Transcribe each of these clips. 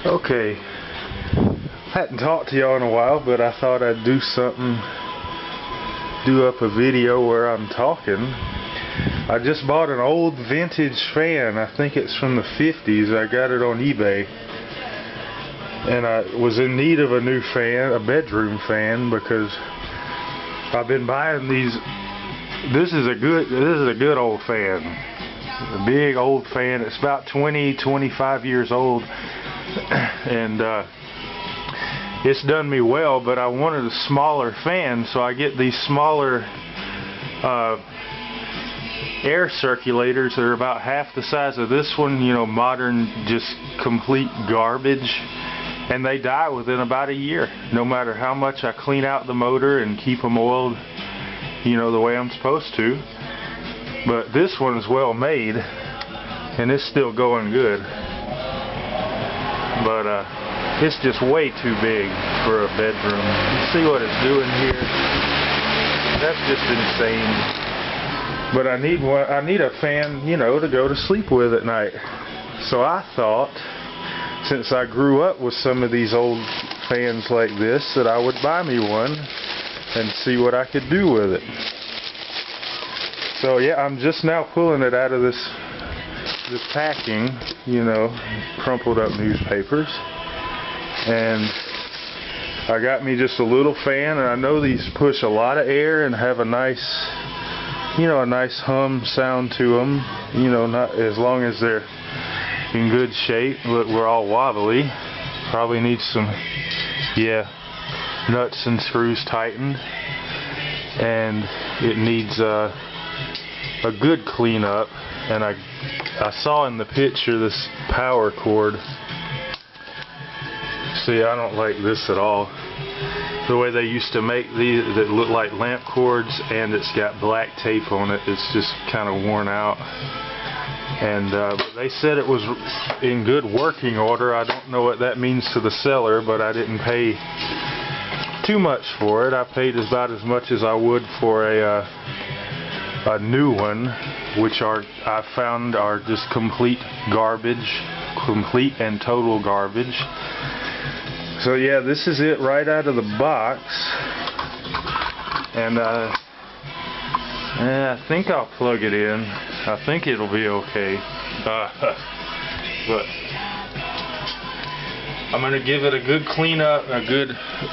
Okay, hadn't talked to y'all in a while, but I thought I'd do up a video where I'm talking. I just bought an old vintage fan. I think it's from the 50s. I got it on eBay. And I was in need of a new fan, a bedroom fan, because I've been buying these. This is a good old fan. A big old fan. It's about 25 years old. And it's done me well, but I wanted a smaller fan, so I get these smaller air circulators that are about half the size of this one, you know, modern, just complete garbage, and they die within about a year, no matter how much I clean out the motor and keep them oiled, you know, the way I'm supposed to. But this one is well made, and it's still going good. But it's just way too big for a bedroom. You see what it's doing here? That's just insane. But I need a fan, you know, to go to sleep with at night. So I thought, since I grew up with some of these old fans like this, that I would buy me one and see what I could do with it. So yeah, I'm just now pulling it out of this packing, you know, crumpled up newspapers, and I got me just a little fan, and I know these push a lot of air and have a nice, you know, a nice hum sound to them, you know, not as long as they're in good shape. Look, we're all wobbly, probably need some, yeah, nuts and screws tightened, and it needs a good cleanup. And I saw in the picture this power cord. See, I don't like this at all. The way they used to make these that look like lamp cords, and it's got black tape on it. It's just kind of worn out. And they said it was in good working order. I don't know what that means to the seller, but I didn't pay too much for it. I paid about as much as I would for a new one, which I found are just complete garbage, complete and total garbage. So yeah, this is it right out of the box, and I think I'll plug it in. I think it'll be okay. But I'm gonna give it a good clean up,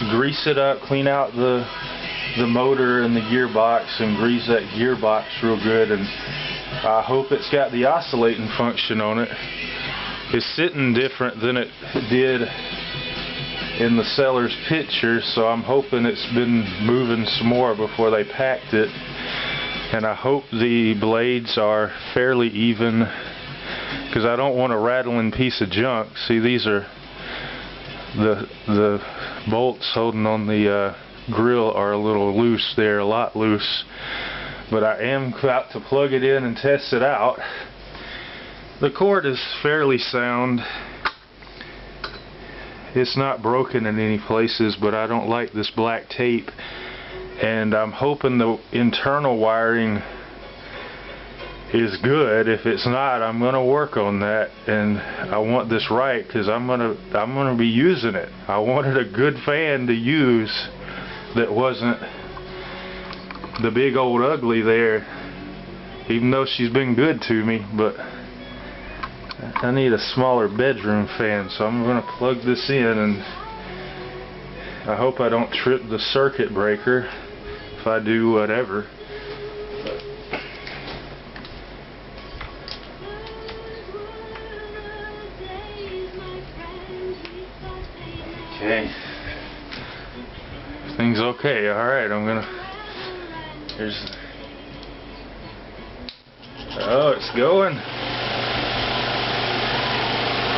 grease it up, clean out the motor and the gearbox, and grease that gearbox real good. And I hope it's got the oscillating function on it. It's sitting different than it did in the seller's picture, so I'm hoping it's been moving some more before they packed it. And I hope the blades are fairly even, because I don't want a rattling piece of junk. See, these are the bolts holding on the grill are a little loose. They're a lot loose, but I am about to plug it in and test it out. The cord is fairly sound. It's not broken in any places, but I don't like this black tape, and I'm hoping the internal wiring is good. If it's not, I'm gonna work on that, and I want this right, because I'm gonna be using it. I wanted a good fan to use that wasn't the big old ugly there, even though she's been good to me. But I need a smaller bedroom fan, so I'm going to plug this in, and I hope I don't trip the circuit breaker. If I do, whatever. Okay. Everything's okay. Alright, I'm gonna... Oh, it's going.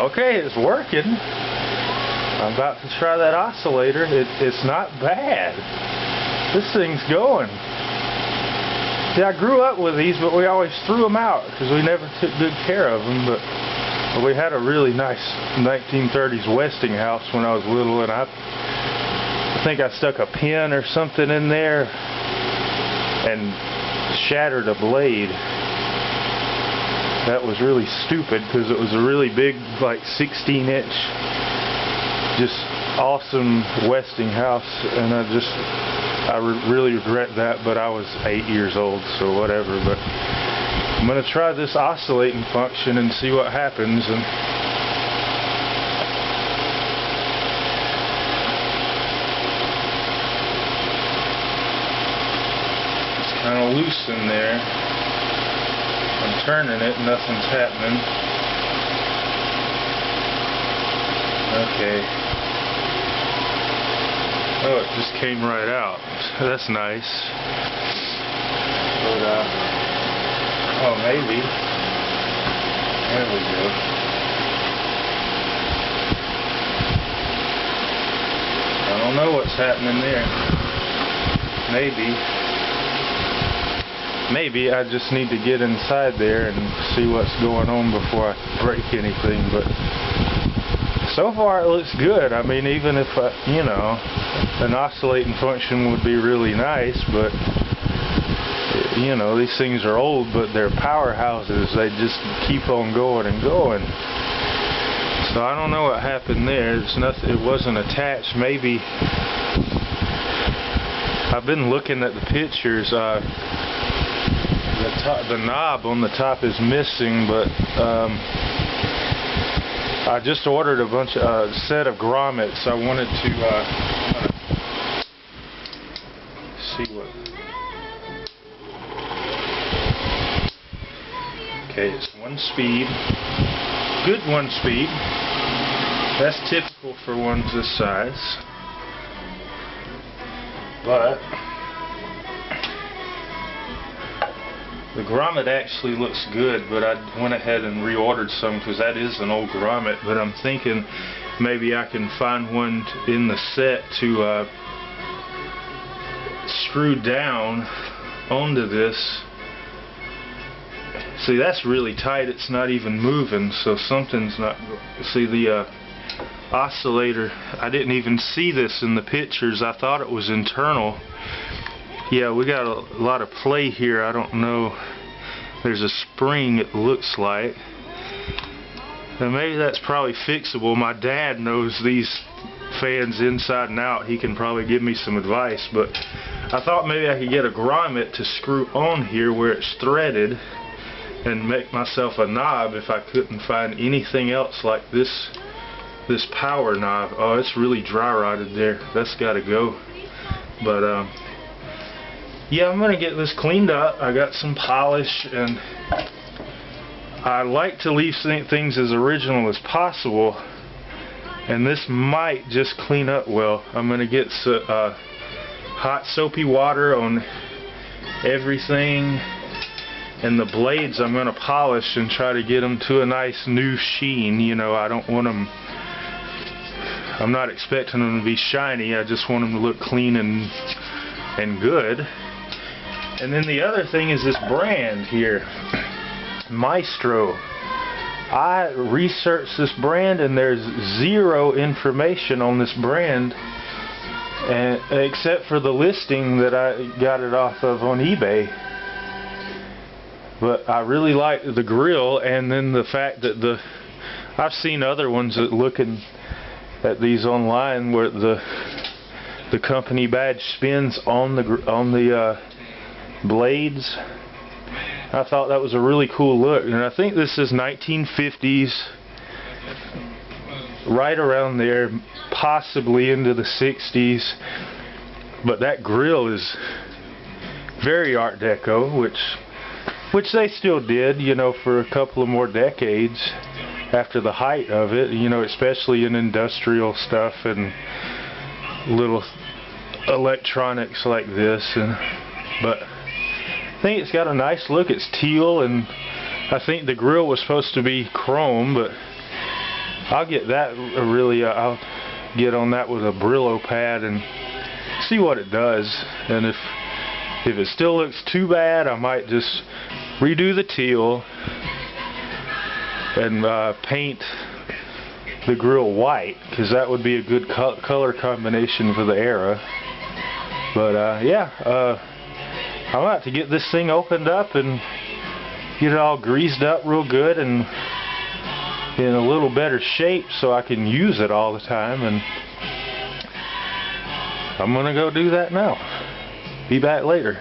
Okay, it's working. I'm about to try that oscillator. It's not bad. This thing's going. See, I grew up with these, but we always threw them out because we never took good care of them. But we had a really nice 1930s Westinghouse when I was little, and I think I stuck a pin or something in there and shattered a blade. That was really stupid, because it was a really big, like 16-inch just awesome Westinghouse, and I really regret that, but I was 8 years old, so whatever. But I'm gonna try this oscillating function and see what happens. And it's kind of loose in there. I'm turning it, nothing's happening. Okay. Oh, it just came right out. That's nice. But, oh, maybe. There we go. I don't know what's happening there. Maybe I just need to get inside there and see what's going on before I break anything. But so far it looks good. I mean, even if you know, an oscillating function would be really nice, but you know, these things are old, but they're powerhouses. They just keep on going and going. So I don't know what happened there. It's nothing. It wasn't attached. Maybe I've been looking at the pictures. The knob on the top is missing, but I just ordered a set of grommets. I wanted to see what. Okay, it's 1 speed. Good 1 speed. That's typical for ones this size. But the grommet actually looks good, but I went ahead and reordered some because that is an old grommet. But I'm thinking maybe I can find one in the set to screw down onto this. See, that's really tight. It's not even moving, so something's not. See, the oscillator, I didn't even see this in the pictures. I thought it was internal. Yeah, we got a lot of play here. I don't know. There's a spring, it looks like. And maybe that's probably fixable. My dad knows these fans inside and out. He can probably give me some advice. But I thought maybe I could get a grommet to screw on here where it's threaded and make myself a knob if I couldn't find anything else like this power knob. Oh, it's really dry rotted there. That's got to go. But yeah, I'm gonna get this cleaned up. I got some polish, and I like to leave things as original as possible, and this might just clean up well. I'm gonna get hot soapy water on everything, and the blades I'm gonna polish and try to get them to a nice new sheen. You know, I don't want them, I'm not expecting them to be shiny. I just want them to look clean and good. And then the other thing is this brand here, Maestro. I researched this brand, and there's zero information on this brand, except for the listing that I got it off of on eBay. But I really like the grill, and then the fact that I've seen other ones that looking at these online where the company badge spins on the blades. I thought that was a really cool look, and I think this is 1950s, right around there, possibly into the 60s. But that grill is very Art Deco, which they still did, you know, for a couple of more decades after the height of it, you know, especially in industrial stuff and little electronics like this. But I think it's got a nice look. It's teal, and I think the grill was supposed to be chrome, but I'll get that I'll get on that with a Brillo pad and see what it does. And if it still looks too bad, I might just redo the teal and paint the grill white, because that would be a good color combination for the era. But yeah, I'm about to get this thing opened up and get it all greased up real good, and in a little better shape so I can use it all the time, and I'm gonna go do that now. Be back later.